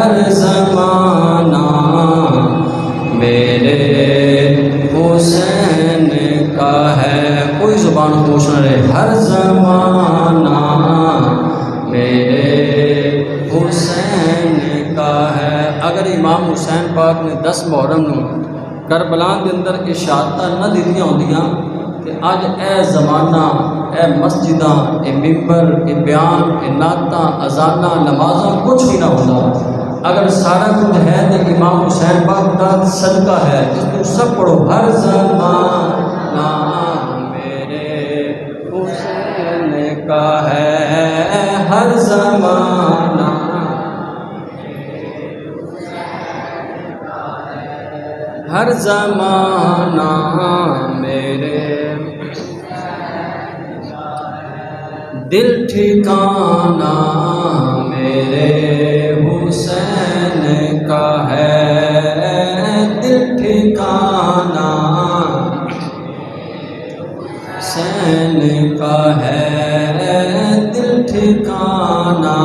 ہر زمانہ میرے حسین کا ہے. کوئی زبان خاموش نہ رہے. ہر زمانہ میرے حسین کا ہے. اگر امام حسین پاک نے 10 محرم نو کربلا کے اندر یہ شہادت نہ دیتیاں ہوندیاں کہ اج اے زمانہ اے مسجداں اے ممبر اے بیان اے نعتاں اذاناں نمازاں کچھ بھی نہ ہوتا. اگر سارا کچھ ہے تو امام حسین پاک کا صدقہ ہے. اس کو سب پڑھو. ہر زمانہ میرے حسین کا ہے. ہر زمانہ ہر زمانہ میرے دل ٹھکانہ میرے حسین کا ہے. دل ٹھکانہ حسین کا ہے. دل ٹھکانہ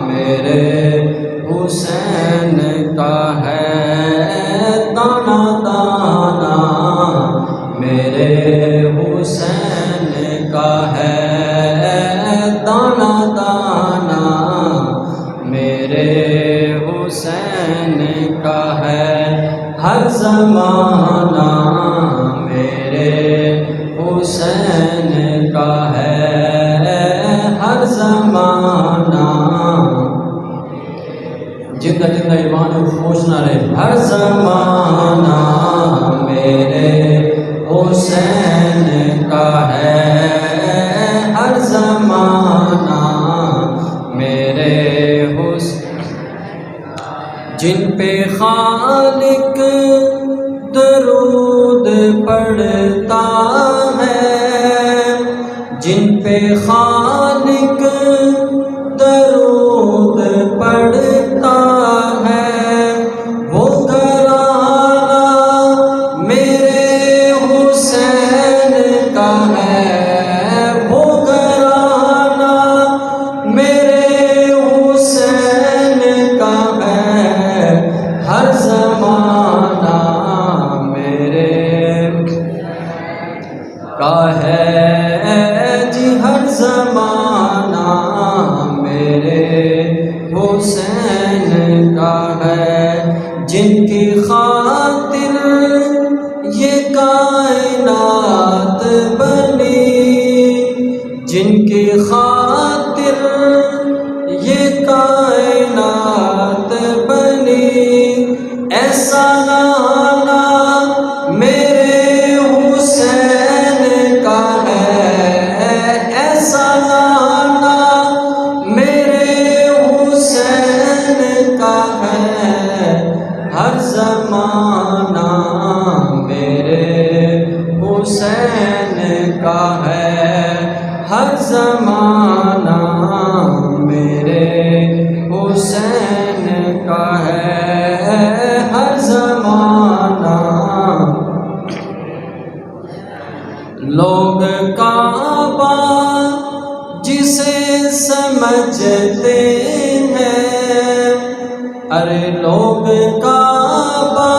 میرے حسین کا ہے. دانا دانا میرے حسین کا ہے. دانا دانا میرے حسین کا ہے. ہر زمانہ میرے حسین کا ہے. ہر زمانہ جتنا جتنا ایمان خاموش نہ رہے. ہر زمانہ میرے حسین کا ہے. ہر زمانہ میرے حسین جن پہ خالق درود پڑھتا ہے. جن پہ خالق درود پڑھتا ہے وہ گھرانہ میرے حسین کا ہے. وہ گھرانہ میرے حسین کا ہے. ہر زمانہ میرے کا ہے جی. ہر زمانہ میرے حسین کا ہے. جن کی خاطر یہ کائنات بنی. جن کی خاطر یہ کائنات بنی. ایسا لانا میرے حسین کا ہے. ایسا لانا میرے حسین کا ہے. ہر زمانہ میرے حسین کا ہے. ہر زمانہ میرے حسین کا ہے. ہر زمانہ لوگ کعبہ جسے سمجھتے ہیں. ارے لوگ کعبہ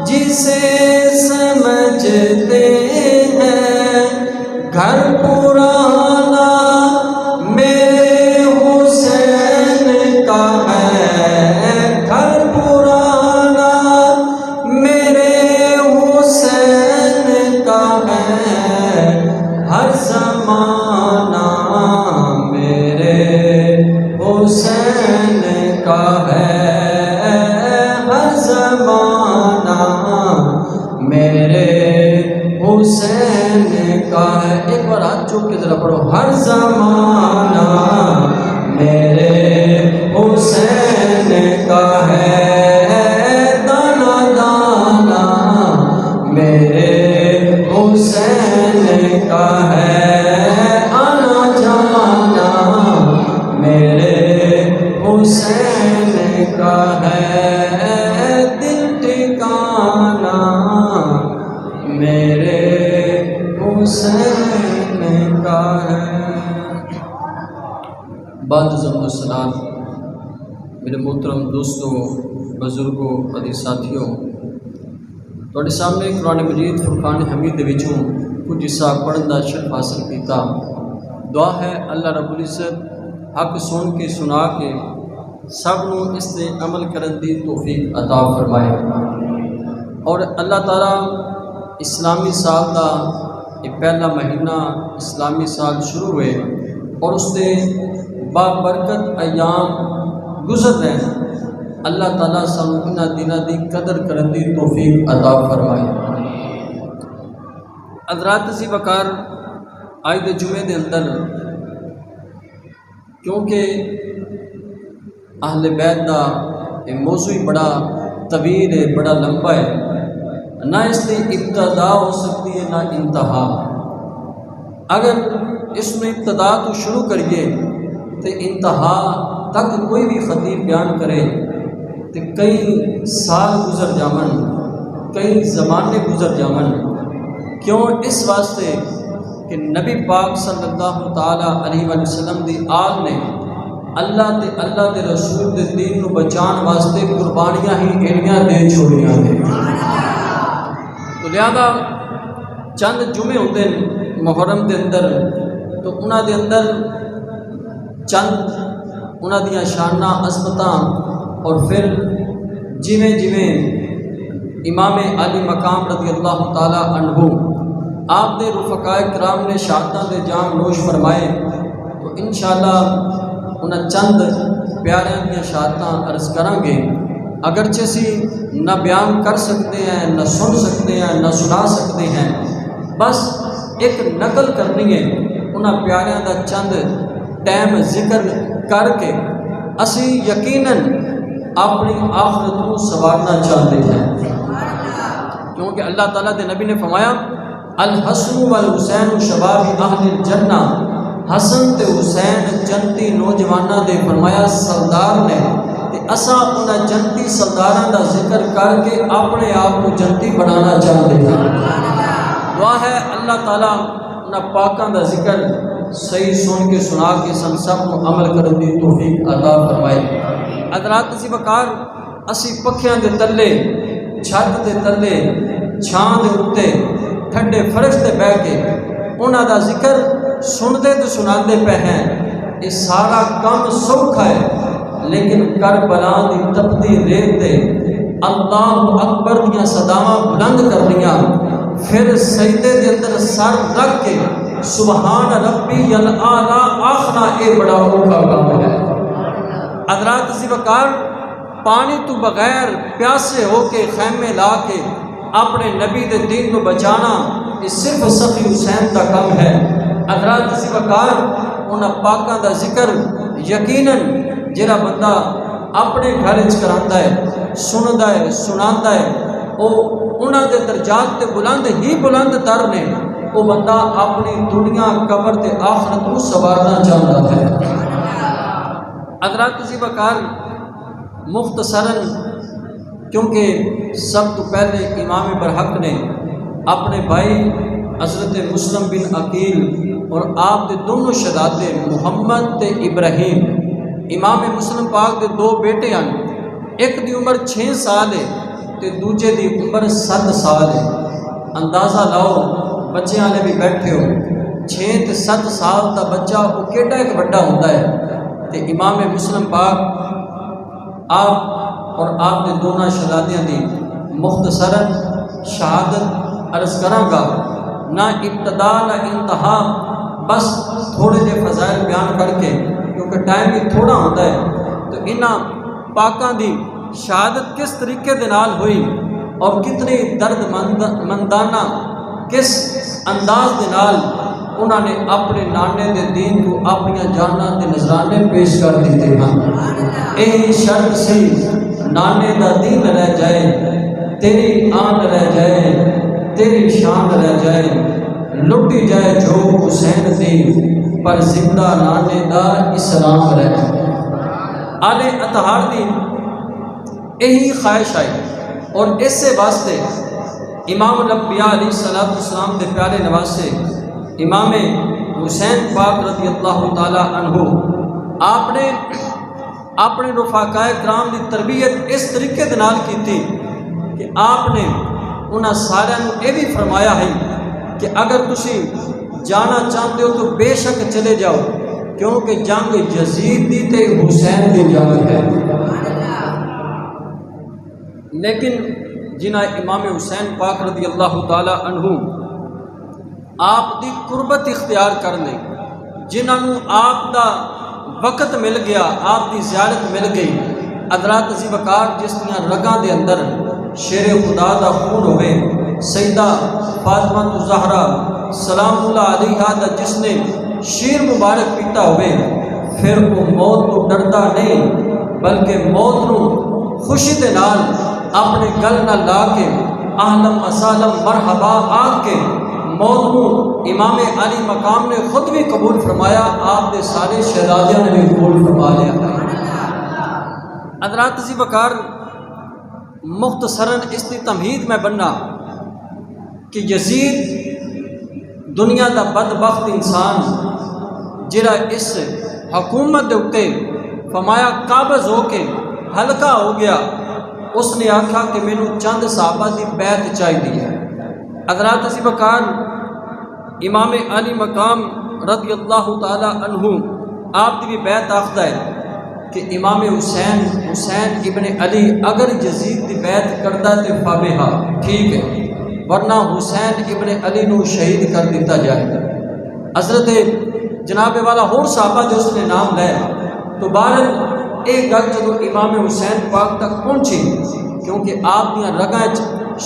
جسے سمجھتے ہیں. گھر پرانا میرے حسین کا ہے. گھر پرانا میرے حسین کا ہے. ہر زمانہ میرے حسین کا ہے. ہر زمانہ میرے حسین کا ہے. ایک بار ہاتھ چوک کے ذرا پڑھو. ہر زمانہ میرے حسین کا ہے. دانا دانا میرے حسین کا ہے. آنا جانا میرے حسین کا ہے. دل ٹھکانہ میرے حسین کا ہے. میرے محترم دوستوں، بزرگوں، عزیز ساتھیوں، تواڈے سامنے قرآن مجید فرقان حمید دے وچوں کچھ حصہ پڑھن دا شرف حاصل کیتا۔ دعا ہے اللہ رب العزت حق سن کے سنا کے سب نوں اس تے عمل کرن دی توفیق عطا فرمائے، اور اللہ تعالیٰ اسلامی سال دا یہ پہلا مہینہ اسلامی سال شروع ہوئے اور اس دے بابرکت ایام گزر رہے ہیں، اللہ تعالیٰ سانوں انہاں دناں دی قدر کرن دی توفیق عطا فرمائے۔ حضرات سی وقار آج دے جمعے دے اندر کیونکہ اہل بیت دا یہ موضوع بڑا طویل ہے، بڑا لمبا ہے، نہ اس کی ابتدا ہو سکتی ہے نہ انتہا۔ اگر اس میں ابتدا تو شروع کریے تو انتہا تک کوئی بھی خطیب بیان کرے تو کئی سال گزر جامن، کئی زمانے گزر جامن۔ کیوں؟ اس واسطے کہ نبی پاک صلی اللہ تعالیٰ علیہ وسلم دی آل نے اللہ دے رسول دے دین نو بچان واسطے قربانیاں ہی ایڑیاں دے چھوڑیاں نے۔ تو لہذا چند جمعے ہوتے ہیں محرم دے اندر، تو انہاں دے اندر چند انہاں دیاں شاناں عظمتاں، اور پھر جویں جویں امام علی مقام رضی اللہ تعالیٰ عنہ آپ دے رفقائے کرام نے شہادتاں دے جام نوش فرمائے، تو انشاءاللہ انہاں چند پیاریاں دیاں شہادتاں عرض کریں گے۔ اگرچہ سی نہ بیان کر سکتے ہیں، نہ سن سکتے ہیں، نہ سنا سکتے ہیں، بس ایک نقل کرنی ہے انہاں پیاریاں دا چند ٹائم ذکر کر کے اسی یقیناً اپنی آخرت کو سنوارنا چاہتے ہیں، کیونکہ اللہ تعالیٰ دے نبی نے فرمایا الحسن والحسین شباب اہل الجنہ، حسن تے حسین جنتی نوجواناں دے فرمایا سردار نے، تے اساں انہاں جنتی سرداراں دا ذکر کر کے اپنے آپ کو جنتی بنانا چاہتے ہیں۔ دعا ہے اللہ تعالیٰ انہاں پاکاں دا ذکر صحیح سن کے سنا کے سن سب کو عمل کرن دی توفیق عطا فرمائے۔ حضرات اسی وقار اسی پکھیاں دے تلے، چھت دے تلے، چھاں دے اُتے ٹھنڈے فرش تے بہ کے انہاں دا ذکر سنتے تو سناندے پہ ہیں۔ یہ سارا کام سوکھا ہے، لیکن کربلا دی تپتی ریت تے اللہ اکبر دیاں صداواں بلند کرنیاں، پھر سجدے دے اندر سر رکھ کے سبحان ربی الاعلیٰ آخنا، اے بڑا اوکھا کام ہے۔ حضرات اسی وقار پانی تو بغیر پیاسے ہو کے خیمے لا کے اپنے نبی دے دین کو بچانا یہ صرف سخی حسین کا کم ہے۔ حضرات اسی وقار انہاں پاکاں دا ذکر یقیناً جڑا بندہ اپنے گھر وچ کراندا ہے، سندا ہے، سناندا ہے، او انہاں دے درجات تے بلند ہی بلند تر نے، وہ بندہ اپنی دنیا قبر تے آخرت کو سنوارنا چاہتا ہے۔ حضرات اسی وقار مختصراً، کیونکہ سب تو پہلے امام برحق نے اپنے بھائی حضرت مسلم بن عقیل اور آپ دے دونوں شہزادے محمد تے ابراہیم، امام مسلم پاک دے دو بیٹے ہیں، ایک دی عمر 6 سال ہے تے دوجے دی عمر 7 سال ہے۔ اندازہ لاؤ بچیاں نے بھی بیٹھے ہو، 6 تے 7 سال دا بچہ وہ کیڈا ایک بڑا ہوتا ہے، تے امام مسلم پاک آپ اور آپ دے دونوں شہزادیاں دی مختصراً شہادت عرض کراں گا، نہ ابتدا نہ انتہا، بس تھوڑے جے فضائل بیان کر کے، کیونکہ ٹائم بھی تھوڑا ہوتا ہے، تو انہاں پاکاں دی شہادت کس طریقے دے نال ہوئی اور کتنی درد مندانہ کس انداز دے نال انہوں نے اپنے نانے دے دین کو اپنی جاناں دے نذرانے پیش کر دیتے ہیں۔ یہی شرط سی نانے دا دین رہ جائے، تیری آن رہ جائے، تیری شان رہ جائے، لٹی جائے جو حسین دی، پر زندہ نانے دا اسلام رہ جائے۔ آل اطہار دی یہی خواہش آئی، اور اس سے واسطے امام الانبیاء علیہ السلام دے پیارے نواسے امام حسین پاک رضی اللہ تعالیٰ عنہ آپ نے اپنے رفاقائے کرام کی تربیت اس طریقے دے نال کیتی کہ آپ نے انہاں سارے یہ بھی فرمایا ہے کہ اگر تسی جانا چاہتے ہو تو بے شک چلے جاؤ، کیونکہ جنگ یزید دی تے حسین دی جنگ ہے۔ لیکن جنہ امام حسین پاک رضی اللہ تعالی عنہ آپ دی قربت اختیار کر لیں، جنہوں آپ دا وقت مل گیا، آپ دی زیارت مل گئی، حضرات عزیز وقار جس دیاں رگاں دے اندر شیر خدا دا خون ہوئے، سیدہ فاطمہ الزہرا سلام اللہ علیہا دا جس نے شیر مبارک پیتا ہوئے، پھر وہ موت کو ڈرتا نہیں بلکہ موت نو خوشی دے نال اپنے گل نہ لا کے اہلم اسالم مرحبا آگ کے موت نو امام علی مقام نے خود بھی قبول فرمایا، آپ نے سارے شہزادیاں نے بھی قبول فرما لیا۔ حضرات عزیز وقار مختصراً اس کی تمہید میں بننا کہ یزید دنیا دا بدبخت انسان جڑا اس حکومت دے اتے فرمایا قابض ہو کے ہلکا ہو گیا، اس نے آکھا کہ مینوں چند صحابہ دی بیعت چاہیے۔ حضرات عزیز وقار امام علی مقام رضی اللہ تعالی عنہ آپ دی بھی بیعت آخدہ ہے کہ امام حسین ابن علی اگر یزید دی بیعت کردہ تے فابہا ٹھیک ہے، ورنہ حسین ابن علی نو شہید کر دیتا جائے۔ حضرت جناب والا ہور صحابہ جو اس نے نام لے تو بہرحال ایک گل جدو امام حسین پاک تک پہنچی، کیونکہ آپ دیاں رگاں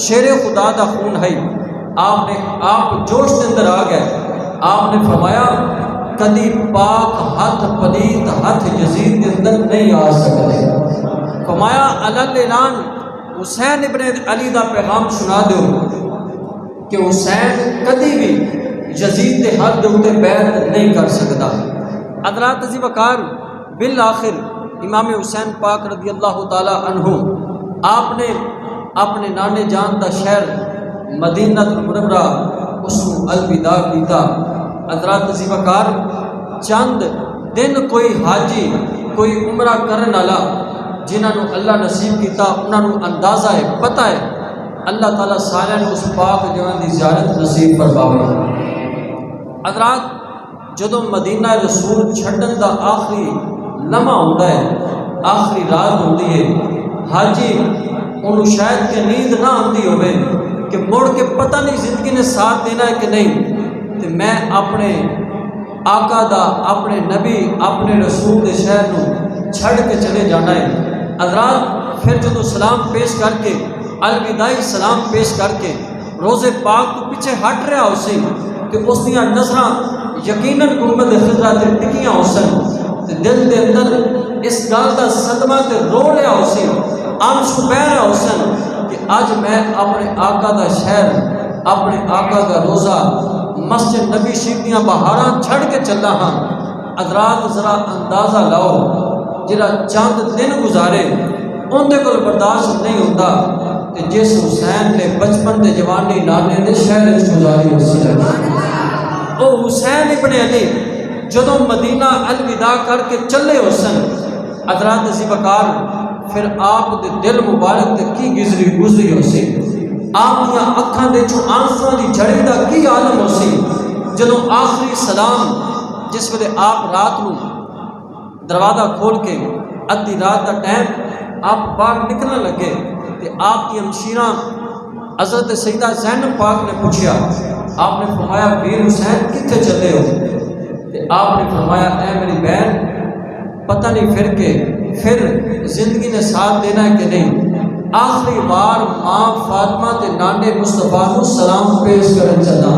شیر خدا دا خون ہے، آپ جوش کے اندر آ گئے۔ آپ نے فرمایا کدی پاک ہاتھ پلیت ہاتھ یزید کے اندر نہیں آ سکتے۔ فرمایا اعلان حسین ابن علی دا پیغام سنا دو کہ حسین کدی بھی یزید کے ہاتھ دے بیعت نہیں کر سکتا۔ حضرات عزیز وقار بالآخر امام حسین پاک رضی اللہ تعالی عنہ آپ نے اپنے نانے جان دا شہر مدینہ المنورہ اس کو الوداع کیتا۔ حضرات عزیز وقار چند دن کوئی حاجی کوئی عمرہ کرن والا جنہوں اللہ نصیب کیتا انہوں اندازہ ہے پتہ ہے اللہ تعالیٰ سارے اس پاک جگہ دی زیارت نصیب فرماوے۔ حضرات جدو مدینہ رسول چھڈن دا آخری لمحہ ہوتا ہے، آخری رات ہوتی ہے، حاجی انہوں شاید کہ نیند نہ آتی ہوئے کہ مڑ کے پتہ نہیں زندگی نے ساتھ دینا ہے کہ نہیں، تو میں اپنے آقا دا اپنے نبی اپنے رسول دے شہر نو چھڑ کے چلے جانا ہے۔ حضرات پھر جدو سلام پیش کر کے الوداعی سلام پیش کر کے روزے پاک تو پیچھے ہٹ رہا ہو سی کہ اس دیاں نظراں یقیناً گنبد خضرا تے ٹکیاں ہو سن تے دل دے اندر اس گل دا صدمہ تے رو رہا ہو سی، آنسو بہ رہا ہو سن کہ آج میں اپنے آقا دا شہر اپنے آقا دا روزہ مسجد نبی شریف دیاں بہاراں چھڑ کے چلا ہاں۔ حضرات ذرا اندازہ لاؤ جڑا چند دن گزارے ان دے کول برداشت نہیں ہوتا کہ جس حسین نے بچپن دے جوانی نانے دے شہر وچ گزاری ہوسی او حسین ابن علی جدوں مدینہ الوداع کر کے چلے ہو سن۔ حضرات عزیز وقار پھر آپ دے دل مبارک تے کی گزری ہو سی، آپ دیاں اکھاں دے چوں آنسواں دی جھڑی دا کی عالم ہو سی جدوں آخری سلام جس ویلے آپ رات نو دروازہ کھول کے ادھی رات دا ٹائم آپ باہر نکلنے لگے تے آپ کی ہمشیرہ حضرت سیدہ زینب پاک نے پوچھا، آپ نے فرمایا ویر حسین کتنے چلے ہو؟ تے آپ نے فرمایا اے میری بہن پتہ نہیں پھر زندگی نے ساتھ دینا ہے کہ نہیں، آخری بار ماں فاطمہ تے نانے مصطفیٰ کو سلام پیش کرن چلا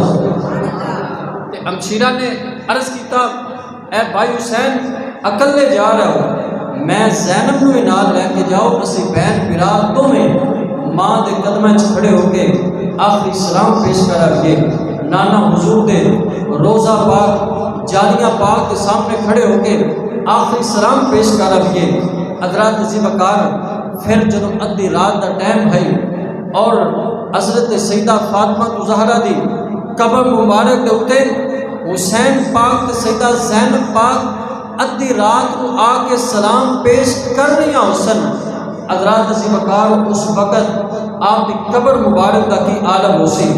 تے ہمشیرہ نے عرض کیتا اے بھائی حسین اکلے جا رہا ہو، میں زینب نو نال لے کے جاؤ، اسی بہن برا دونوں ماں دے قدمیں کھڑے ہو کے آخری سلام پیش کر کے نانا حضور دے روزہ پاک جالیاں پاک کے سامنے کھڑے ہو کے آخری سلام پیش کر کے حضرات عزیز وقار پھر جدوں ادھی رات دا ٹائم ہے اور حضرت سیدہ فاطمہ الزہرا دی قبر مبارک دے اوتے حسین پاک تے سیدہ زینب پاک ادھی رات کو آ کے سلام پیش کرنیاں حسن حضرات عزیز وقار اس وقت آپ کی قبر مبارک دا کی عالم ہو سی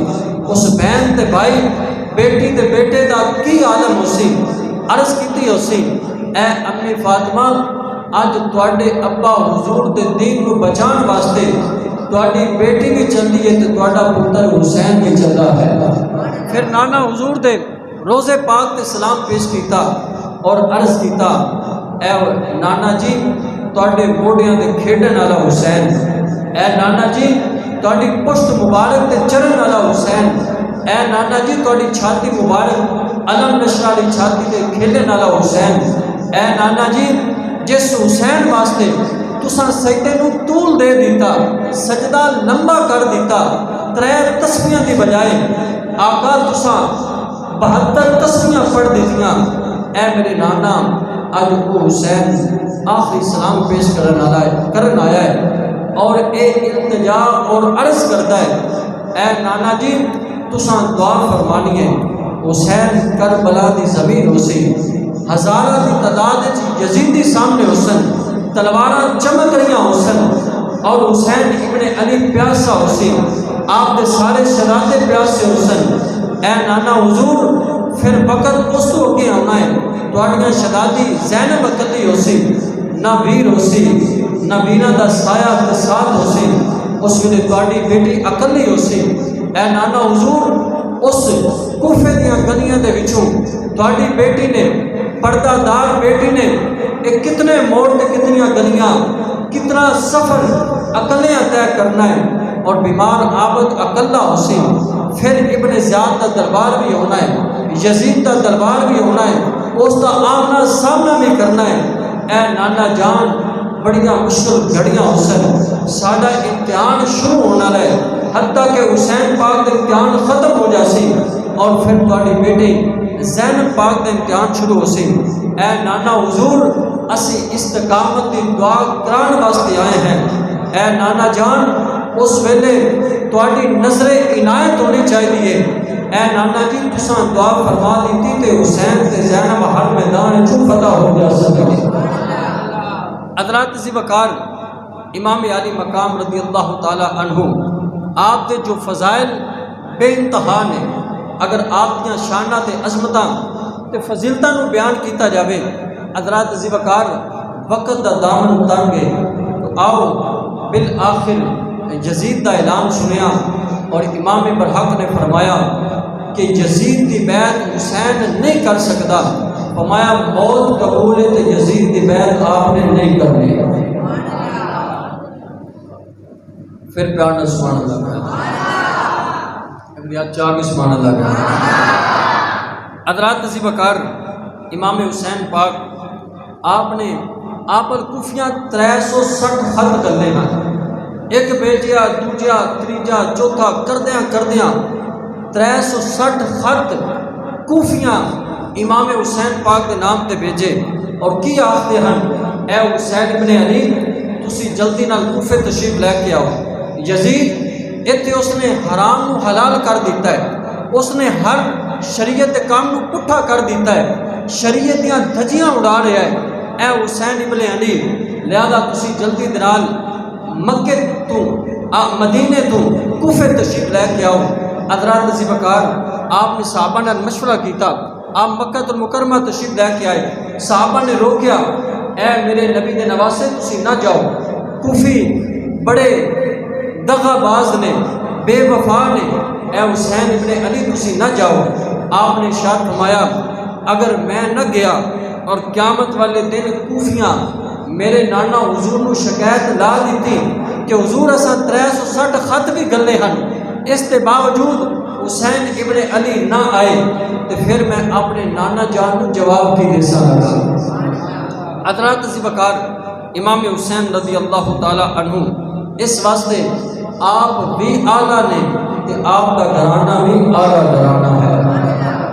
اس بہن تے بھائی بیٹی تے بیٹے دا کی عالم ہو سی عرض کیتی ہو سی اے امی فاطمہ اج تواڈے ابا حضور دے دین کو بچان واسطے تواڈی بیٹی بھی چلدی ہے تے تواڈا پتر حسین بھی چلدا ہے۔ پھر نانا حضور دے روزے پاک تے سلام پیش کیتا اور عرض کیتا اے نانا جی تواڈے موڈیاں دے کھیڈن والا حسین، اے نانا جی تواڈی پشت مبارک تے چرن والا حسین، اے نانا جی تواڈی چھاتی مبارک علم نشر والی چھاتی تے کھیلن والا حسین، اے نانا جی جس حسین واسطے تساں سجدے نو طول دے دیتا سجدہ لمبا کر دیتا 3 تسبیحاں دی بجائے آقا تساں 72 تسبیحاں پڑھ دیتیاں، اے میرے نانا اج وہ حسین آخری سلام پیش کرن آیا ہے اور اے التجا اور عرض کرتا ہے اے نانا جی تساں دعا فرمانی ہے حسین کربلا دی زمین ہو سی ہزارہ دی تعداد یزیدی سامنے حسن تلواراں چمک رہیاں حسن اور حسین ابن علی پیاسا حسین آپ دے سارے شہزادے پیاسے حسن، اے نانا حضور پھر وقت اس تو اگے آنا ہے تواڈیاں شہزادی زینب اکلی ہو سی نہ ویر ہو سی نہ ویراں دا سایہ تے ساتھ ہو سی اس ویلے تواڈی بیٹی اکلی ہو سی، اے نانا حضور اس کوفے دیاں گلیاں دے وچوں تواڈی بیٹی نے پردہ دار بیٹی نے ایک کتنے موڑ تے کتنیاں گلیاں کتنا سفر اکلیاں طے کرنا ہے اور بیمار عابد اکلا ہو سی، پھر ابن زیاد دا دربار بھی ہونا ہے یزید دا دربار بھی ہونا ہے اس دا آمنا سامنا بھی کرنا ہے، اے نانا جان بڑیاں مشکل گھڑیاں حسن ساڈا امتحان شروع ہونا رہے حتیٰ کہ حسین پاک دا امتحان ختم ہو جاسی اور پھر تواڈی بیٹی زینب پاک دا امتحان شروع ہو سی، اے نانا حضور اسی استقامت دی دعا کران واسطے آئے ہیں، اے نانا جان اس ویلے تواڈی نظر عنایت ہونی چاہیے، اے نانا جی تساں دعا فرما دیتی تے حسین تے زینب ہر میدان چوں فتح ہو جا سکے۔ حضرات ذی وقار امام علی مقام رضی اللہ تعالی عنہ آپ دے جو فضائل بے انتہا نے اگر آپ دیاں شاناں تے عظمتاں تے فضیلتاں نو بیان کیتا جاوے حضرات ذی وقار وقت دا دامن تنگ ہے تو آؤ بالآخر یزید دا اعلان سنیا اور امام برحق نے فرمایا کہ یزید دی بیعت حسین نہیں کر سکتا، فرمایا موت قبول ہے تو یزید دی بیعت آپ نے نہیں کرنی۔ پھر پیارنا سبحان اللہ کا چاہ سبحان اللہ کا۔ حضرات ذی وقار امام حسین پاک آپ نے آپ کوفیاں 360 خط کرنے ہیں، ایک بیٹیا دوجا تیجا چوتھا کردیاں 360 خط کوفیاں امام حسین پاک کے نام تے بھیجے اور کی آختے ہیں اے حسین ابن علی تسی جلدی نال کوفے تشریف لے کے آؤ، یزید اتنے اس نے حرام نو حلال کر دیتا ہے، اس نے ہر شریعت کام نو پٹھا کر دیتا ہے، شریعت دیاں دھجیاں اڑا رہا ہے، اے حسین ابن علی لہذا تسی جلدی درال مکے تو مدینے تو کوفے تشریف لے کے آؤ۔ حضرات ذی وقار آپ نے صحابہ نے مشورہ کیتا، آپ مکہ المکرمہ تشریف لے کے آئے، صحابہ نے روکیا اے میرے نبی دے نواسے تسی نہ جاؤ، کوفی بڑے دغا باز نے بے وفا نے، اے حسین ابن علی تسی نہ جاؤ۔ آپ نے ارشاد فرمایا اگر میں نہ گیا اور قیامت والے دن کوفیاں میرے نانا حضور نو شکایت لا دیتی کہ حضور اساں 360 خط بھی گلے ہن اس کے باوجود حسین ابن علی نہ آئے تو پھر میں اپنے نانا جان کو جواب کی دے سکتا۔ حضرات ذی وقار امام حسین رضی اللہ تعالی عنہ اس واسطے آپ بھی اعلیٰ نے کہ آپ کا گھرانہ بھی اعلیٰ گھرانہ ہے۔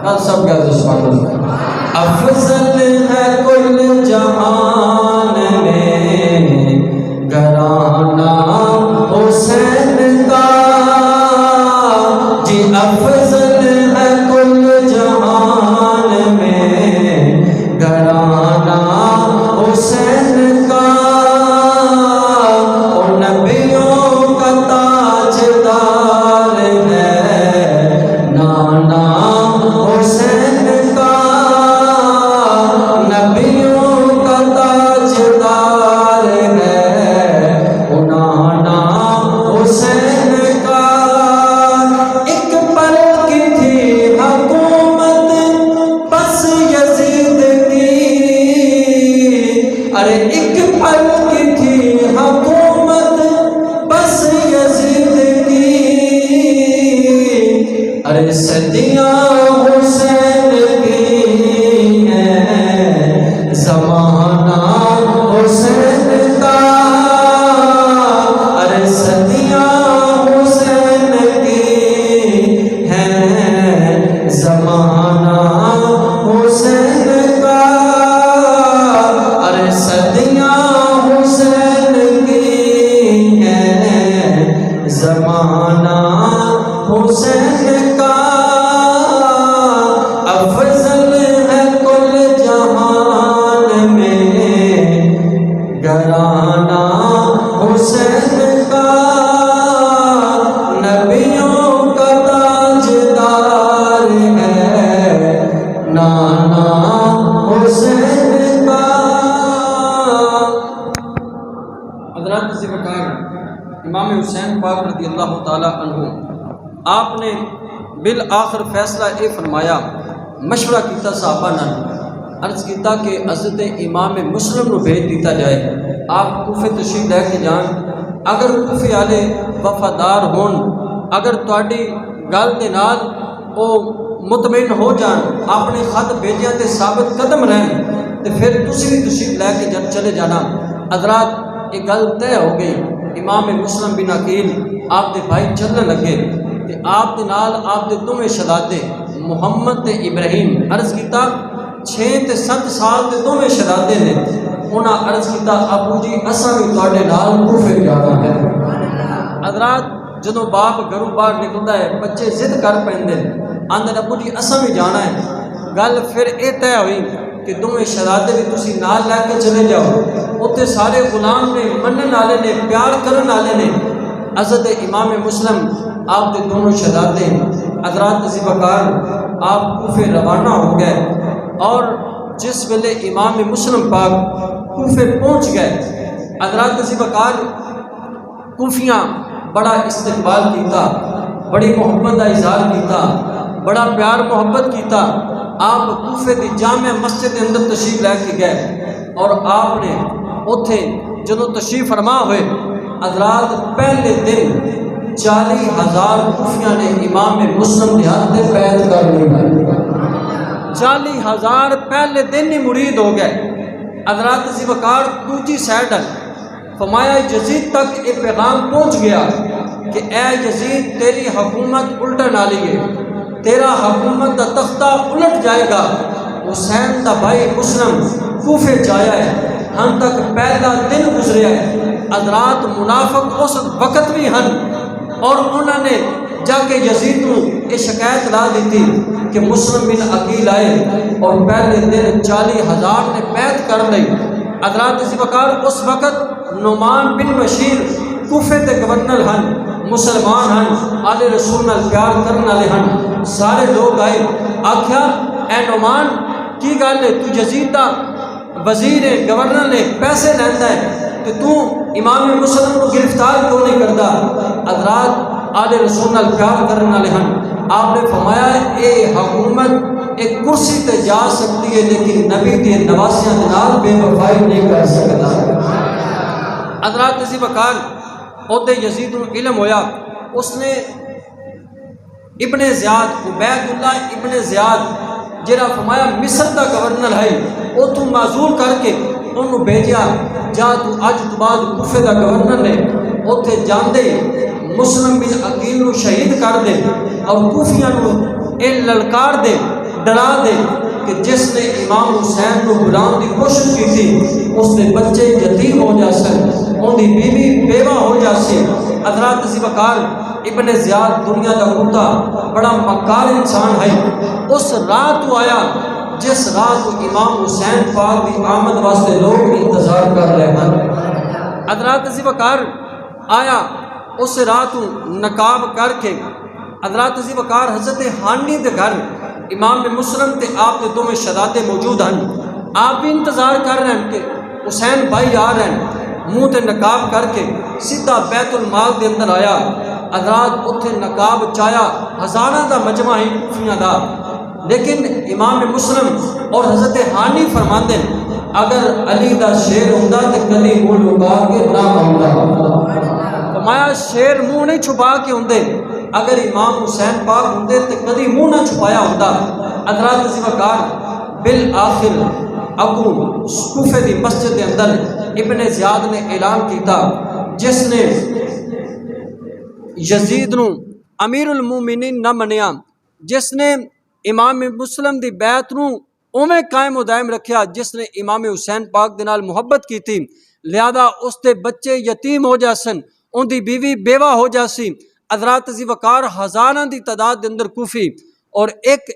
کل سب کہتے سبحان اللہ۔ افضل ہے کل جہان میں گھرانہ حسین کا، جی افضل ہے کل جہان میں گھرانہ زمانہ حسین کا افضل ہے کل جہان میں، گھرانہ حسین کا نبیوں کا تاجدار ہے، نانا حسین کا۔ حضرات سے بکار امام حسین پاک رضی اللہ تعالیٰ عنہ آپ نے بالآخر فیصلہ اے فرمایا، مشورہ کیتا صحابہ نال، عرض کیتا کہ حضرت امام مسلم نو بھیج دیتا جائے، آپ کوفے تشریف لے کے جان، اگر کوفے والے وفادار ہون، اگر تہاڈی گل دے نال او مطمئن ہو جان، اپنے خط بھیجیا تے ثابت قدم رہن، تے پھر تسی بھی تشریف لے کے چلے جانا۔ حضرات یہ گل طے ہو گئی، امام مسلم بن عقیل آپ دے بھائی چلن لگے، تے آپ دے نال آپ دے دوویں شہزادے محمد تے ابراہیم، عرض کیتا 6 تے 7 سال دے دوویں شہزادے نے، انہاں عرض کیتا ابو جی اساں بھی تہاڈے نال کوفے جانا ہے۔ حضرات جدوں باپ گھروں باہر نکلدا ہے، بچے ضد کر پیندے آندے ابو جی اساں بھی جانا ہے، گل پھر اے طے ہوئی کہ دوویں شہزادے بھی تسی نال لے کے چلے جاؤ، اتنے سارے غلام نے، منن والے نے، پیار کرن والے نے۔ حضرت امام مسلم آپ کے دونوں شہزادے حضرات ذی بکار آپ کوفے روانہ ہو گئے، اور جس ویلے امام مسلم پاک کوفے پہنچ گئے، حضرات ذی بکار کوفیاں بڑا استقبال کیتا، بڑی محبت کا اظہار کیتا، بڑا پیار محبت کیتا۔ آپ کوفے دی جامع مسجد کے اندر تشریف لے کے گئے، اور آپ نے اتھے جدوں تشریف فرما ہوئے، حضرات پہلے دن 40,000 کوفیاں نے امام مسلم کے ہاتھ میں بیعت کر لی۔ 40,000 پہلے دن ہی مرید ہو گئے۔ حضرات ذی وقار دوسری سائڈ فرمایا یزید تک یہ پیغام پہنچ گیا کہ اے یزید تیری حکومت الٹن والی ہے، تیرا حکومت کا تختہ الٹ جائے گا۔ حسین دا بھائی مسلم کوفے جایا ہے، ہم تک پہلا دن گزریا ہے۔ حضرات منافق اس وقت بھی ہن، اور انہوں نے جا کے یزید کو یہ شکایت لا دیتی کہ مسلم بن عقیل آئے اور پہلے دن 40,000 نے بیعت کر لی۔ حضرات اسی وقار اس وقت نعمان بن بشیر کوفے دے گورنر ہن، مسلمان ہن، آل رسول نال پیار کرنے والے ہن، سارے لوگ آئے، آکھیا اے نعمان کی گل ہے، تو یزید دا وزیر ہے، گورنر نے پیسے لینا ہے، کہ تو امام مسلم کو گرفتار کیوں نہیں کرتا؟ حضرات آل رسول نال پیار کرنے والے ہن، آپ نے فرمایا اے حکومت ایک کرسی تے جا سکتی ہے، لیکن نبی دی نواسیاں دے نال بے وفائی نہیں کر سکتا۔ حضرات اسی وقار عہدے یزید کو علم ہویا، اس نے ابن زیاد، عبید اللہ ابن زیاد جڑا فرمایا مصر دا گورنر ہے، اتوں معزول کر کے انہوں بھیجیا، جا تو اج تو بعد کوفے دا گورنر نے، اتنے جاندے مسلم بن عقیل نو شہید کر دے، اور کوفیاں نو اے للکار دے، ڈرا دے کہ جس نے امام حسین نو بلاؤن دی کوشش کی تھی اس نے بچے یتیم ہو جاسن، ان دی بیوی بیوہ ہو جاسی۔ حضرات اسی وقار ابن زیاد دنیا دا کتا بڑا مکار انسان ہے، اس رات تو آیا جس رات امام حسین پاک دی آمد واسطے لوگ انتظار کر رہے ہیں۔ حضرات اسی وقار آیا اس رات نقاب کر کے، حضرات اسی وقار حضرت حانی دے گھر امام مسلم تے آپ کے دونوں شہزادے موجود ہیں، آپ بھی انتظار کر رہے ہیں کہ حسین بھائی آ رہے ہیں، منہ تے نقاب کر کے سیدھا بیت المال دے اندر آیا۔ حضرات اتھے نقاب چایا، ہزاراں دا مجمع ہی کوفیاں دا، لیکن امام مسلم اور حضرت حانی فرماندے اگر علی دا شیر ہوندا تے کلی منہ لکا کے نہ آوندا۔ فرمایا شیر منہ نہیں چھپا کے ہوندے، اگر امام حسین پاک ہوندے تے کدی منہ نہ چھپایا ہوتا۔ حضرات اسی وقار بالآخر ابو کوفے دی مسجد کے اندر ابن زیاد نے اعلان کیتا، جس نے یزید نو امیر المومنین نہ منیا، جس نے امام مسلم دی بیعت نو اوویں قائم و دائم رکھیا جس نے امام حسین پاک دے نال محبت کی تھی، لہذا اس دے بچے یتیم ہو جاسن، ان دی بیوی بیوہ ہو جاسی۔ حضرات ذی وقار ہزاراں دی تعداد دے اندر کوفی اور ایک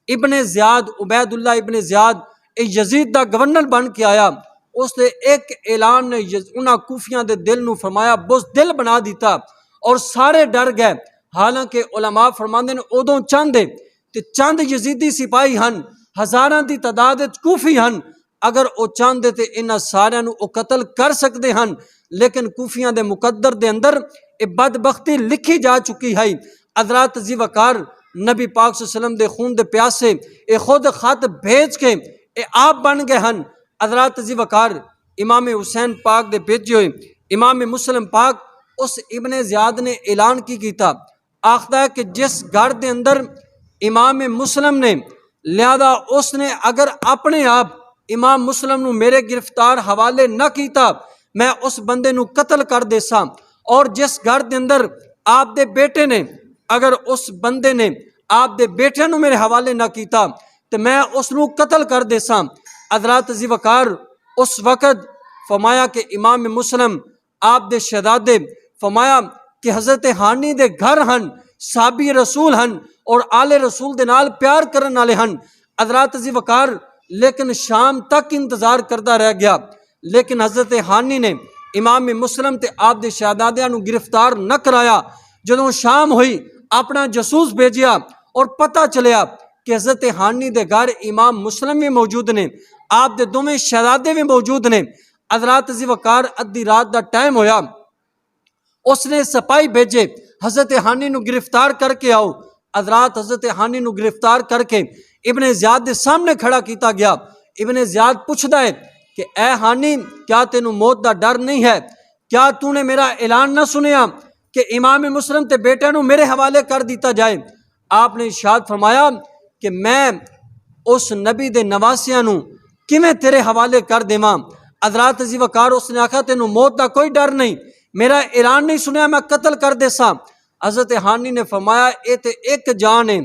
ابن زیاد، عبید اللہ ابن زیاد یزید دا گورنر بن کے آیا۔ اس نے ایک اعلان نے انہاں کوفیاں دے دل نو فرمایا بزدل بنا دیتا اور سارے ڈر گئے۔ حالانکہ علماء فرماندے نے ادوں چند تے چند یزیدی سپاہی ہن، ہزاراں دی تعداد وچ کوفی ہن، اگر او چاہندے تے انہاں سارے نو او قتل کر سکدے ہن، لیکن کوفیاں دے مقدر دے اندر اے بدبختی لکھی جا چکی ہے۔ حضرات ذی وقار نبی پاک صلی اللہ علیہ وسلم دے خون دے پیاسے اے خود خط بھیج کے اے آپ بن گئے ہن۔ حضرات ذی وقار امام حسین پاک دے بھیجے ہوئے امام مسلم پاک اس ابن زیاد نے اعلان کی کیتا، آخدا ہے کہ جس گھر دے اندر امام مسلم نے، لہذا اس نے اگر اپنے آپ امام مسلم نو میرے گرفتار حوالے نہ کیتا میں اس بندے نو قتل کر دیسا، اور جس گھر دے اندر آپ دے بیٹے نے اگر اس بندے نے آپ دے بیٹے نو میرے حوالے نہ کیتا تو میں اس نو قتل کر دیسا۔ حضرات ذی وقار اس وقت فرمایا کہ امام مسلم آپ دے شہزادے فرمایا کہ حضرت ہانی دے گھر ہن، صحابی رسول ہن اور آل رسول دے نال پیار کرن والے ہن۔ حضرات ذی وقار لیکن شام تک انتظار کرتا رہ گیا، لیکن حضرت ہانی نے امام مسلم تے آپ دے شہزادیاں نو گرفتار نہ کرایا۔ جدوں شام ہوئی اپنا جاسوس بھیجیا اور پتہ چلیا کہ حضرت ہانی دے گھر امام مسلم بھی موجود نے، آپ دے دوویں شہزادے بھی موجود نے۔ حضرات ذی وقار ادھی رات دا ٹائم ہویا، اس نے سپاہی بھیجے حضرت ہانی نو گرفتار کر کے آؤ۔ حضرات حضرت ہانی نو گرفتار کر کے ابن زیاد دے سامنے کھڑا کیتا گیا۔ ابن زیاد پوچھدا ہے کہ اے ہانی کیا تینوں موت دا ڈر نہیں ہے؟ کیا تو نے میرا اعلان نہ سنیا کہ امام مسلم تے بیٹے نو میرے حوالے کر دیتا جائے؟ آپ نے ارشاد فرمایا کہ میں اس نبی دے نواسیاں نو کیویں تیرے حوالے کر دیواں؟ حضرات ذی وقار اس نے آکھا تینوں موت دا کوئی ڈر نہیں، میرا اعلان نہیں سنیا میں قتل کر دیسا۔ حضرت ہانی نے فرمایا اے تے ایک جان ہے،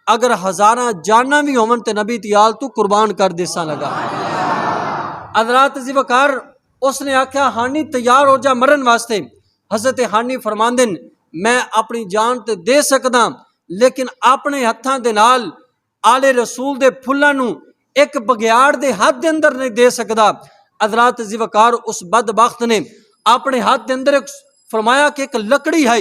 اگر ہزاراں جاناں بھی ہون تے نبی تیال تو قربان کر دیسا لگا۔ حضرات ذی وقار اس نے آکھا ہانی تیار ہو جا مرن واسطے۔ حضرت ہانی فرماندن میں اپنی جان تے دے سکدا، لیکن اپنے ہتھاں دے نال آل رسول دے پھلاں نو ایک بگیاڑ دے ہاتھ دے اندر نہیں دے سکدا۔ حضرات ذی وقار اس بدبخت نے اپنے ہاتھ دے اندر فرمایا کہ ایک لکڑی ہے،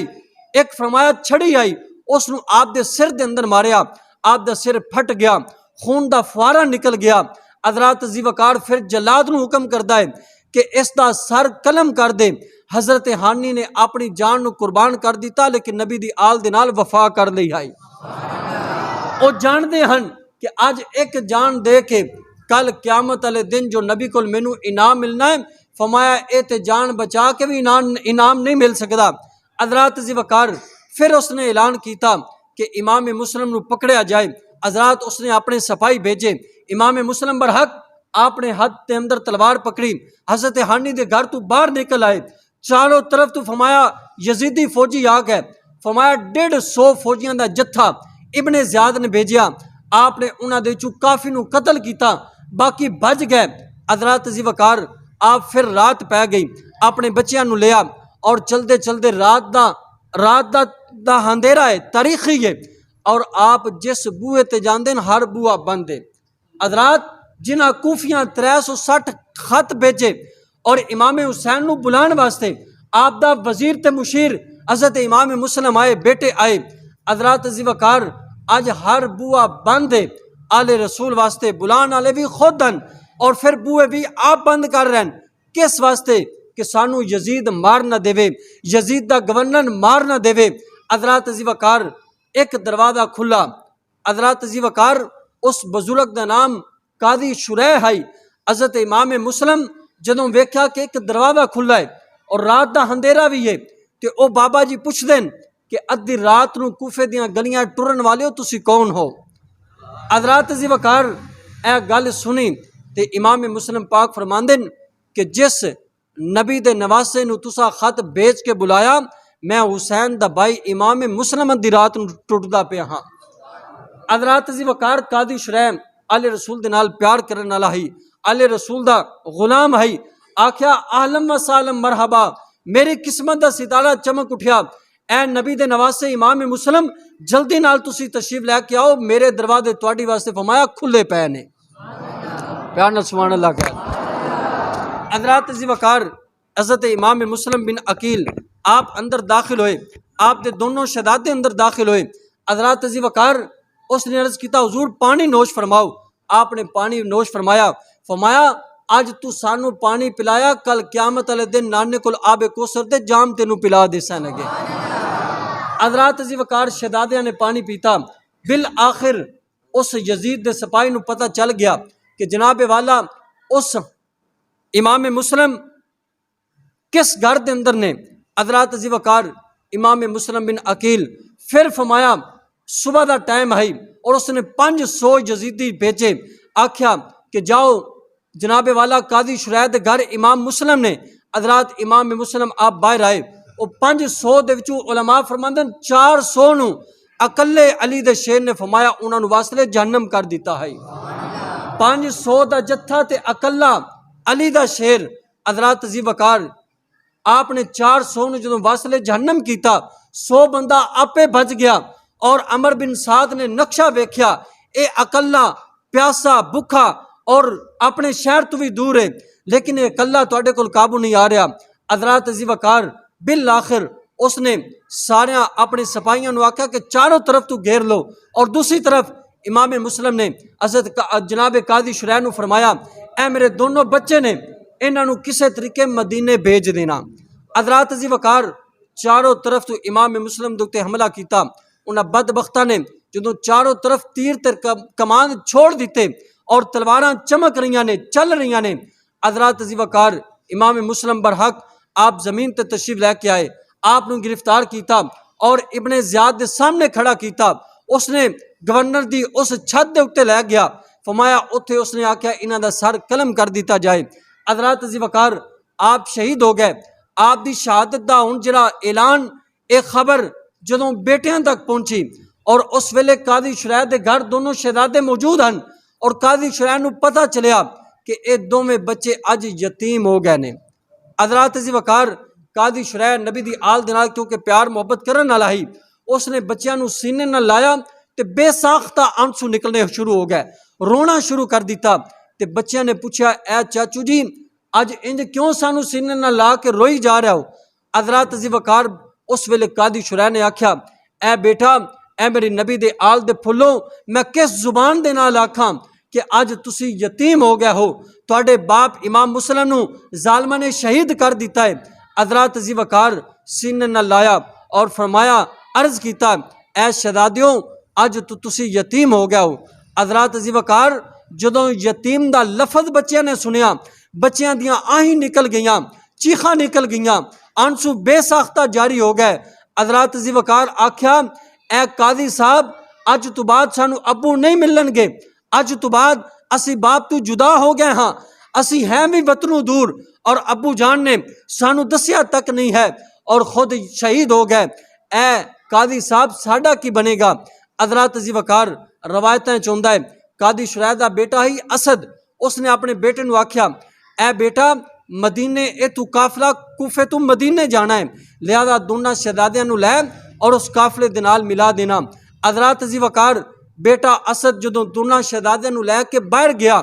ایک فرمایا چھڑی آئی، اس نو آپ دے سر دے اندر ماریا، آپ دا سر پھٹ گیا، خون دا فوارہ نکل گیا۔ حضرات ذی وقار پھر جلاد نو حکم کردا ہے کہ اس دا سر قلم کر دے۔ حضرت ہانی نے اپنی جان نو قربان کر دیتا، لیکن نبی دی آل دے نال وفا کر لئی ہے۔ او جان دے ہن کہ آج ایک جان دے کے کل قیامت والے دن جو نبی کول مینوں انعام ملنا ہے، فرمایا اے تے جان بچا کے بھی انعام نہیں مل سکدا۔ حضرات ذی وقار پھر اس نے اعلان کیتا کہ امام مسلم نو پکڑیا جائے۔ حضرات اس نے اپنے سپاہی بھیجے، امام مسلم برحق آپ نے ہاتھ دے اندر تلوار پکڑی، حضرت ہانی دے گھر تو باہر نکل آئے، چاروں طرف تو فرمایا یزیدی فوجی آ گئے، فرمایا 150 فوجیاں دا جتھا ابن زیاد نے بھیجیا، آپ نے انہاں دے چوں کافی نو قتل کیتا، باقی بھج گئے۔ حضرات ذی وقار آپ پھر رات پہ گئی، اپنے بچیاں نو لیا اور چلدے چلدے رات دا اندھیرا ہے، تاریخی ہے، اور آپ جس بوئے تے جاندے ہر بوا بند ہے۔ حضرات جنہاں کوفیاں 360 خط بھیجے اور امام حسین نو بلان واسطے، آپ دا وزیر تے مشیر حضرت امام مسلم آئے، بیٹے آئے۔ حضرات ذی وقار آج ہر بوا بند ہے، آل رسول واسطے بلان والے بھی خود ہیں اور پھر بوئے بھی آپ بند کر رہے ہیں، کس واسطے؟ کہ سانو یزید مار نہ دے، یزید دا گورنر مار نہ دے۔ حضرات ذی وقار ایک دروازہ کھلا، حضرات ذی وقار اس بزرگ دا نام قاضی شریح ہے۔ حضرت امام مسلم جدوں ویکھیا کہ ایک دروازہ کھلا ہے اور رات دا اندھیرا بھی ہے، تے او بابا جی پوچھ دین کہ ادھی رات نو کوفے دیاں گلیاں ٹرن والے ہو، تسی کون ہو؟ حضرات ذی وقار اے گل سنی تے امام مسلم پاک فرماندن کہ جس نبی دے نواسے نو تسا خط بھیج کے بلایا، میں حسین دا بھائی امام مسلم دی رات نو ٹوٹدا پیا ہاں۔ حضرات ذی وقار قاضی شریح آل رسول دے نال پیار کرن والا ہے، آل رسول دا غلام ہے، آکھیا اہلم و سالم مرحبا، میری قسمت دا ستارہ چمک اٹھیا، اے نبی دے نواسے امام مسلم جلدی نال تسی تشریف لے کے آؤ، میرے دروازے تواڈی واسطے فرمایا کھلے پے نے۔ پیار نال سبحان اللہ کہہ۔ حضرات عزیز وقار، حضرت امام مسلم بن عقیل آپ اندر داخل ہوئے، آپ دے دونوں شہزادے اندر داخل ہوئے۔ حضرات عزیز وقار اس نے عرض کیتا حضور پانی نوش فرماؤ، آپ نے پانی نوش فرمایا، فرمایا اج تو سانو پانی پلایا، کل قیامت والے دن نانے کول آب کوثر دے جام تینوں پلا دیسن لگے۔ حضرات عزیز وقار شہزادیاں نے پانی پیتا، بالآخر اس یزید دے سپاہی نو پتہ چل گیا کہ جناب والا اس امام مسلم کس گھر دے اندر نے۔ حضرات عزیز وقار امام مسلم بن عقیل پھر فرمایا صبح دا ٹائم ہے اور اس نے 500 یزیدی بھیجے، آکھیا کہ جاؤ جناب والا قاضی شریح دے گھر امام مسلم نے۔ حضرات امام مسلم آپ باہر آئے، وہ 500 دے وچوں علماء فرماندن 400 نو اکلے علی دے شیر نے فرمایا انہاں نو واسطے جہنم کر دیتا ہے۔ 500 دا جتھا تے اکلا علی دا شیر۔ حضرات عزیز وقار آپ نے 400 نو جدوں واسطے جہنم کیتا، 100 بندہ آپے بچ گیا، اور عمر بن سعد نے نقشہ ویکھیا اے اکلا پیاسا بکھا اور اپنے شہر تو بھی دور ہے، لیکن اے اکلا تواڈے کول قابو نہیں آ رہا۔ حضرات عزیز وقار بالآخر اس نے سارے اپنے سپاہیاں نو آکھا کہ چاروں طرف تو گھیر لو، اور دوسری طرف امام مسلم نے حضرت جناب قاضی شریح نو فرمایا اے میرے دونوں بچے نے، انہاں نو کسے طریقے مدینے بھیج دینا۔ حضرات عزیز وقار چاروں طرف تو امام مسلم دے تے حملہ کیتا، انہاں بدبختاں نے جدوں چاروں طرف تیر تے کمان چھوڑ دیتے اور تلواراں چمک رہیاں نے، چل رہیاں نے۔ حضرات عزیز وقار امام مسلم برحق آپ زمین تے تشریف لے کے آئے، آپ نو گرفتار کیتا اور ابن زیاد دے سامنے کھڑا کیتا، اس نے گورنر دی اس چھت دے اتے لے گیا، فرمایا اتھے اس نے آکھیا انہاں دا سر قلم کر دیتا جائے۔ حضرات عزیز وقار آپ شہید ہو گئے، آپ دی شہادت دا ہن جڑا اعلان ایک خبر جدوں بیٹیاں تک پہنچی، اور اس ویلے قاضی شریح دے گھر دونوں شہزادے موجود ہیں، اور قاضی شریح نو پتہ چلیا کہ اے دوویں بچے اج یتیم ہو گئے نے۔ حضرات عزیز وقار قاضی شریح نبی دی آل دے نال کیونکہ پیار محبت کرن والا ہی، اس نے بچیاں نو سینے نال لایا تے بے ساختہ آنسو نکلنے شروع ہو گئے، رونا شروع کر دیتا۔ تے بچیاں نے پوچھا اے چاچو جی اج انج کیوں سانو سینے نال لا کے روئی جا رہا ہو؟ حضرات عزیز وقار اس ویلے قاضی شریح نے آکھیا اے بیٹا، اے میری نبی دے آل دے پھلو، میں کس زبان دے نال آکھاں کہ اج تسی یتیم ہو گئے ہو، تواڈے باپ امام مسلم نو ظالماں نے شہید کر دیتا ہے۔ حضرات عزیز وقار سینے نال لایا اور فرمایا عرض کیتا اے شہزادیوں اج تو تسی یتیم ہو گئے ہو۔ حضرات عزیز وقار جدوں یتیم دا لفظ بچیاں نے سنیا، بچیاں دیاں آہیں نکل گئیاں، چیخاں نکل گئیاں، آنسو بے ساختہ جاری ہو گئے۔ حضرات عزیز وقار آکھیا اے قاضی صاحب اج تو بعد سانو ابو نہیں ملن گے، اج تو بعد اسی باپ تو جدا ہو گئے ہاں، اسی ہیں بھی وطنوں دور، اور ابو جان نے سانو دسیا تک نہیں ہے اور خود شہید ہو گئے، اے قاضی صاحب ساڈا کی بنے گا؟ حضرات عزیز وقار روایتیں چوندا ہے قاضی شریح دا بیٹا ہی اسد، اس نے اپنے بیٹے نو آکھیا اے بیٹا مدینے اے تو قافلہ کوفے تو مدینے جانا ہے، لہذا دونوں شہزادیاں نو لے اور اس قافلے دے نال ملا دینا۔ حضرات عزیز وقار بیٹا اسد جدوں دونوں شہزادیاں نو لے کے باہر گیا،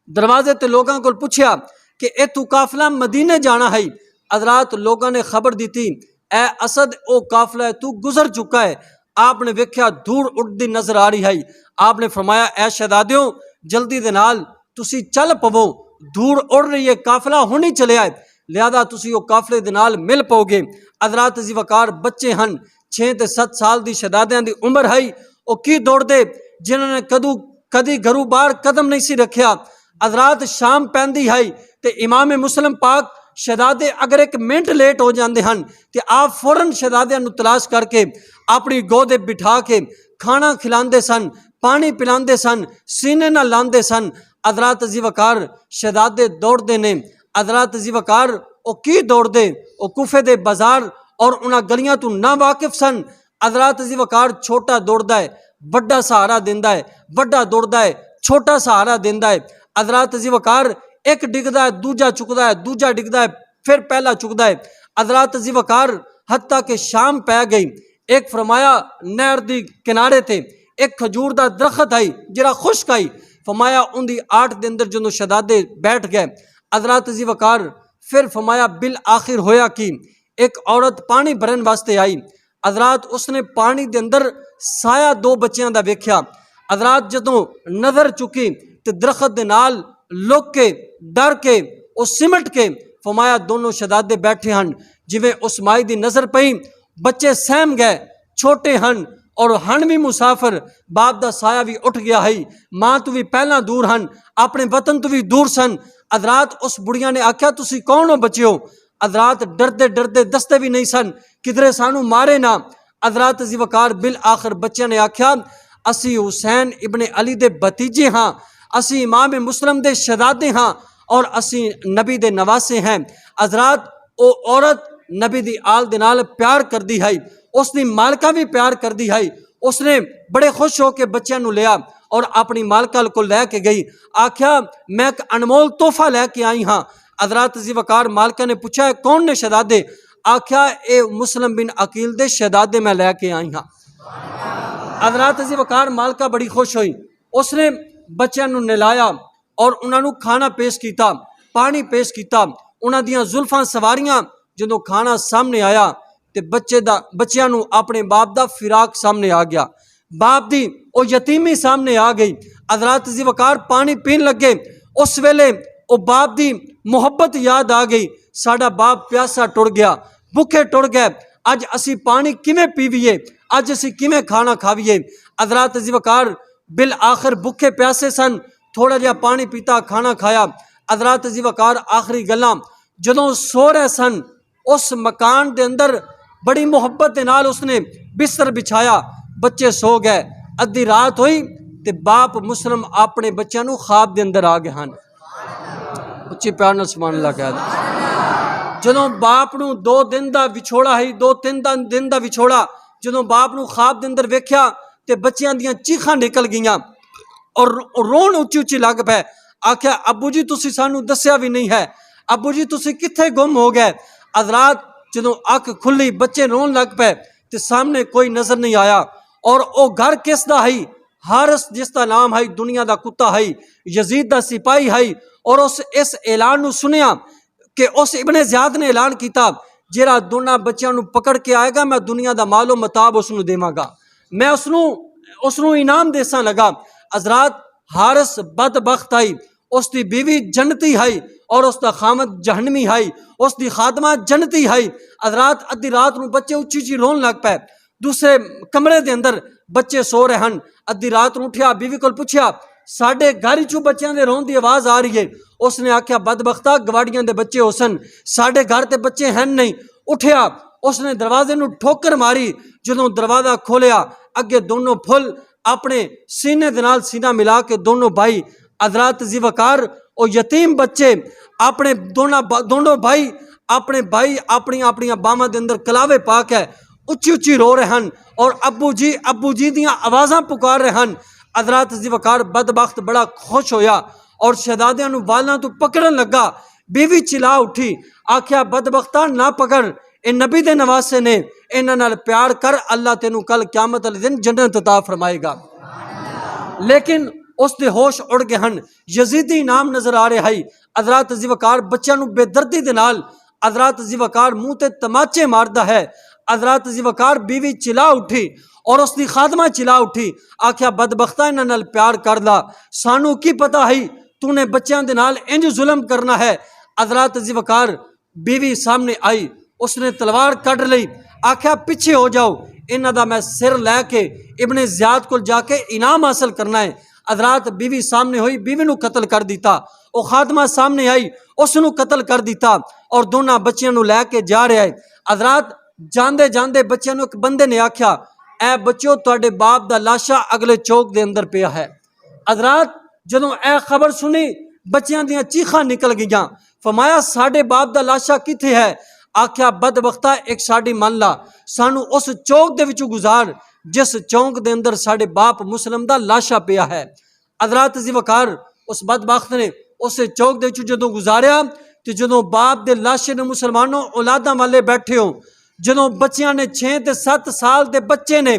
دروازے تے لوگاں کول پوچھیا کہ اے تو قافلہ مدینے جانا ہے؟ حضرات لوگاں نے خبر دیتی اے اسد او قافلہ تو گزر چکا ہے۔ آپ نے ویکھیا دھوڑ اڑدی نظر آ رہی ہے، آپ نے فرمایا اے شہزادیوں جلدی دے نال تسی چل پو، دھوڑ اڑ رہی ہے، قافلہ ہونی چلے آئے، لہذا تسی او قافلے دے نال مل پاؤ گے۔ حضرات عزیز وقار بچے ہن 6 تے 7 سال دی شہزادیاں دی عمر ہے، او کی دوڑ دے جنہوں نے کدی گھروں باہر قدم نہیں سی رکھیا۔ حضرات شام پیندی ہے تے امام مسلم پاک شہزادے اگر ایک منٹ لیٹ ہو جاندے ہن تے آپ فوراً شہزادیاں نو تلاش کر کے اپنی گودے بٹھا کے کھانا کھلاندے سن، پانی پلاندے سن، سینے نہ لاندے سن۔ حضرات عزیز وقار شہزادے دوڑ دے نے، حضرات عزیز وقار او کی دوڑ دے، او کوفے دے بازار اور انہاں گلیاں تو نہ واقف سن۔ حضرات عزیز وقار چھوٹا دوڑدا ہے بڑا سہارا دیندا ہے، بڑا دوڑدا ہے چھوٹا سہارا دیندا ہے۔ حضرات عزیز وقار ایک ڈگدا ہے دوجا چکدا ہے، دوجا ڈگدا ہے پھر پہلا چکتا ہے. حضرات عزیز وقار حتیٰ کہ شام پی گئی. ایک فرمایا نہر دی کنارے تے ایک کھجور دا درخت آئی جڑا خشک آئی. فرمایا ان دی آٹھ دے اندر جدوں شہزادے بیٹھ گئے. حضرات عزیز وقار پھر فرمایا بالآخر ہویا کی ایک عورت پانی بھرن واسطے آئی. حضرات اس نے پانی دے اندر سایہ دو بچیاں دا ویکھیا. حضرات جدوں نظر چکی تے درخت دے نال لک کے ڈر کے او سمٹ کے فرمایا دونوں شہزادے بیٹھے ہن. جویں اس مائی دی نظر پئی بچے سہم گئے چھوٹے ہن اور ہن بھی مسافر. باپ دا سایہ بھی اٹھ گیا ہے. ماں تو بھی پہلا دور ہن اپنے وطن تو بھی دور سن. حضرات اس بڑھیا نے آکھیا تسی کون ہو بچیو؟ حضرات ڈردے ڈردے دستے بھی نہیں سن کدھرے سانو مارے نہ. حضرات عزیز وقار بالآخر بچے نے آکھیا اسی حسین ابن علی دے بھتیجے ہاں, اسی امام مسلم دے شہزادے ہاں اور اسی نبی دے نواسے ہیں. حضرات او عورت نبی دی آل دے نال پیار کر دی ہے, اس دی مالکہ بھی پیار کر دی ہے. اس نے بڑے خوش ہو کے بچیاں نو لیا اور اپنی مالکہ کو لے کے گئی. آکھیا میں ایک انمول تحفہ لے کے آئی ہاں. حضرات عزیز وقار مالکہ نے پوچھا ہے کون نے شہزادے؟ آکھیا اے مسلم بن عقیل دے شہزادے میں لے کے آئی ہاں. حضرات عزیز وقار مالکہ بڑی خوش ہوئی. اس نے بچیاں نو نلایا اور انہاں نو کھانا پیش کیتا, پانی پیش کیتا. انہاں دیاں زلفاں سواریاں. جدوں کھانا سامنے آیا تے بچیاں نو اپنے باپ دا فراق سامنے آ گیا, باپ دی او یتیمی سامنے آ گئی. حضرات عزیز وقار پانی پین لگے. اس ویلے او باپ دی محبت یاد آ گئی. ساڈا باپ پیاسا ٹر گیا, بھوکے ٹر گئے, اج اسی پانی کیویں پیویے, اج اسی کیویں کھانا کھاویے. حضرات عزیز وقار بالآخر بھوکے پیاسے سن, تھوڑا جہا پانی پیتا کھانا کھایا. حضرات عزیز وقار آخری گلاں جدوں سو رہے سن اس مکان دے اندر بڑی محبت دے نال اس نے بستر بچھایا. بچے سو گئے. ادھی رات ہوئی تے باپ مسلم اپنے بچیاں نو خواب دے اندر آ گئے ہن. اچھی پیار نال سبحان اللہ کہہ دے. جدوں باپ نو 2 دن دا وچھوڑا ہے, 2-3 دن دا وچھوڑا جدوں باپ نو خواب دے اندر ویکھیا تے بچیاں دیاں چیخاں نکل گئیاں اور رون اچھی اچھی لگ پے. آکھیا ابو جی تسی سانو دسیا بھی نہیں ہے, ابو جی تسی کتھے گم ہو گئے. حضرات جدوں اکھ کھلی بچے رون لگ پے تے سامنے کوئی نظر نہیں آیا. اور او گھر کس دا ہے؟ حارث جس دا نام ہے دنیا دا کتا ہے, یزید دا سپاہی ہے. اور اس اعلان نو سنیا کہ اس ابن زیاد نے اعلان کیتا جیڑا دونوں بچیاں نو پکڑ کے آئے گا میں دنیا دا مال و متاع اس نو دیواں گا, میں اس نو انعام دیساں لگا. حضرات حارث بدبخت ہے, اس دی بیوی جنتی ہے اور اس دا خامد جہنمی ہے, اس دی خادمہ جنتی ہے. حضرات ادھی رات نو بچے اچھی اچھی رون لگ پے. دوسرے کمرے دے اندر بچے سو رہے ہن. ادھی رات نو اٹھیا بیوی کو پوچھیا ساڈے گھر چوں بچیاں دے رون دی آواز آ رہی ہے. اس نے آکھیا بدبختہ گواڑیاں دے بچے ہوسن, ساڈے گھر تے بچے ہیں نہیں. اٹھیا اس نے دروازے نو ٹھوکر ماری. جدوں دروازہ کھولیا اگے دونوں پھل اپنے سینے دے نال سینہ ملا کے دونوں بھائی. حضرات عزیز وقار او یتیم بچے اپنے دونوں بھائی اپنی باواں دے اندر کلاوے پا کے اچھی اچھی رو رہے ہن اور ابو جی دیاں آوازاں پکار رہے ہن. حضرات عزیز وقار بدبخت بڑا خوش ہویا اور شہزادیاں نو والاں تو پکڑن لگا. بیوی چلا اٹھی, آکھیا بدبختہ نہ پکڑ, اے نبی دے نواسے نے, انہاں نال پیار کر, اللہ تینوں کل قیامت والے دن جنت عطا فرمائے گا. لیکن اس دے ہوش اڑ گئے ہن. یزیدی نام نظر آ رہا ہے. حضرات عزیز وقار بچیاں نو بے دردی دے نال حضرات عزیز وقار منہ تے تماچے ماردا ہے. حضرات عزیز وقار بیوی چلا اٹھی اور اس دی خادمہ چلا اٹھی, آکھیا بدبختہ انہاں نال پیار کر لا, سانو کی پتہ ہے تو نے بچیاں دے نال انج ظلم کرنا ہے. حضرات عزیز وقار بیوی سامنے آئی, اس نے تلوار کڈ لئی, آکھیا پیچھے ہو جاؤ, انہاں دا میں سر لے کے ابن زیاد کو جا کے انعام حاصل کرنا ہے. حضرات بیوی سامنے ہوئی, بیوی نو قتل کر دیتا. او خادمہ سامنے آئی, اس نو قتل کر دیتا اور دونوں بچیاں نو لے کے جا رہا ہے. حضرات جاندے جاندے بچیاں نو ایک بندے نے آکھیا اے بچو تواڈے باپ دا لاشا اگلے چوک دے اندر پیا ہے. حضرات جدوں اے خبر سنی بچیاں دیاں چیخاں نکل گئیاں. فرمایا ساڈے باپ دا لاشا کتھے ہے؟ آکھیا بدبختہ ایک ساڈی من لا, سانو اس چوک دے وچوں گزار جس چونک دے اندر ساڈے باپ مسلم دا لاشا پیا ہے. حضرات عزیز وقار اس بدبخت نے اس چوک دے وچوں جدوں گزاریا ਤੇ ਜਦੋਂ ਬਾਪ ਦੇ ਲਾਸ਼ੇ ਨੂੰ ਮੁਸਲਮਾਨੋਂ ਔਲਾਦਾਂ ਵਾਲੇ ਬੈਠੇ ਹੋ, ਜਦੋਂ ਬੱਚਿਆਂ ਨੇ 6 ਤੇ 7 ਸਾਲ ਦੇ ਬੱਚੇ ਨੇ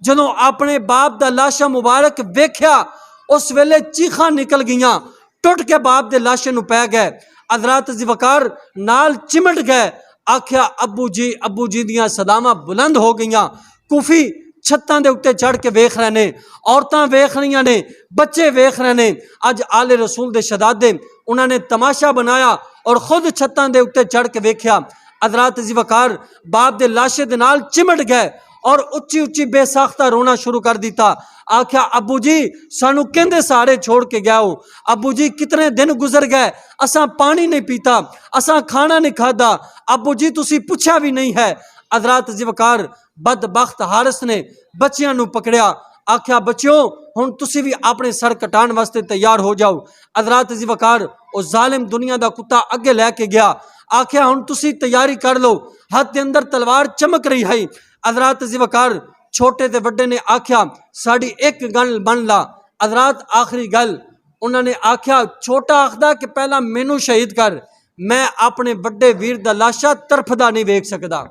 ਜਦੋਂ ਆਪਣੇ ਬਾਪ ਦਾ ਲਾਸ਼ਾ ਮੁਬਾਰਕ ਵੇਖਿਆ, ਉਸ ਵੇਲੇ ਚੀਖਾਂ ਨਿਕਲ ਗਈਆਂ, ਟੁੱਟ ਕੇ ਬਾਪ ਦੇ ਲਾਸ਼ੇ ਨੂੰ ਪੈ ਗਏ। ਹਜ਼ਰਤ ਜ਼ਿਵਕਾਰ ਨਾਲ ਚਿਮਟ ਗਏ, ਆਖਿਆ ਅੱਬੂ ਜੀ ਦੀਆਂ ਸਦਾਵਾਂ ਬੁਲੰਦ ਹੋ ਗਈਆਂ। ਕੂਫੀ ਛੱਤਾਂ ਦੇ ਉੱਤੇ ਚੜ੍ਹ ਕੇ ਵੇਖ ਰਹੇ ਨੇ, ਔਰਤਾਂ ਵੇਖ ਰਹੀਆਂ ਨੇ, ਬੱਚੇ ਵੇਖ ਰਹੇ ਨੇ। ਅੱਜ ਆਲੇ ਰਸੂਲ ਦੇ ਸ਼ਹਜ਼ਾਦੇ ਉਹਨਾਂ ਨੇ ਤਮਾਸ਼ਾ ਬਣਾਇਆ ਔਰ ਖੁਦ ਛੱਤਾਂ ਦੇ ਉੱਤੇ ਚੜ੍ਹ ਕੇ ਵੇਖਿਆ। ਹਜ਼ਰਤ ਜ਼ਿਵਕਾਰ ਬਾਪ ਦੇ ਲਾਸ਼ੇ ਦੇ ਨਾਲ ਚਿਮਟ ਗਏ اور اچھی اچھی بے ساختہ رونا شروع کر دیتا۔ آکھیا ابو جی سانو کہندے سارے چھوڑ کے گیا ہو، ابو جی کتنے دن گزر گئے، اساں پانی نہیں پیتا، اساں کھانا نہیں کھادا، ابو جی تسی پوچھا بھی نہیں ہے۔ حضرات ذوالفقار بدبخت حارث نے بچیاں نو پکڑیا، آکھیا بچیوں ہن تسی بھی اپنے سر کٹان واسطے تیار ہو جاؤ۔ حضرات ذوالفقار او ظالم دنیا دا کتا اگے لے کے گیا، آکھیا ہن تسی تیاری کر لو، ہاتھ دے اندر تلوار چمک رہی ہے۔ حضرات ذوالفقار چھوٹے تے وڈے نے آکھیا ساڑی ایک گل بن لا۔ حضرات آخری گل انہوں نے آکھیا، چھوٹا آخدا کہ پہلا مینوں شہید کر، میں اپنے وڈے ویر دا لاشا ترفدا نہیں ویکھ سکدا۔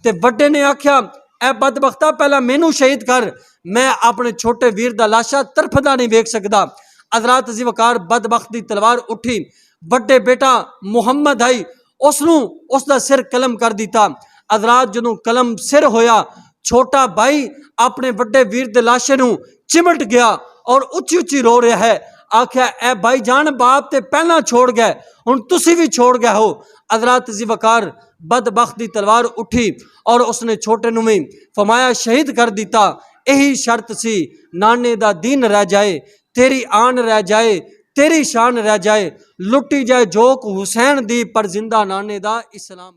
تے وڈے نے آکھیا اے بدبختہ پہلا مینوں شہید کر، میں اپنے چھوٹے ویر دا لاشا ترفدا نہیں ویکھ سکدا۔ حضرات ذوالفقار بدبخت دی تلوار اٹھی، وڈے بیٹا محمد آئی، اس دا سر قلم کر دیتا۔ حضرات جدوں قلم سر ہویا، چھوٹا بھائی اپنے وڈے ویر دے لاشے نوں چمٹ گیا اور اچھی اچھی رو رہا ہے، آکھیا اے بھائی جان باپ تے پہلا چھوڑ گئے، ہن تسی بھی چھوڑ گئے ہو۔ حضرات ذوالفقار بدبخت دی تلوار اٹھی اور اس نے چھوٹے نوں میں فرمایا شہید کر دیتا۔ یہی شرط سی، نانے دا دین رہ جائے، تیری آن رہ جائے، تیری شان رہ جائے، لٹی جائے جوک حسین دی پر زندہ نانے دا اسلام۔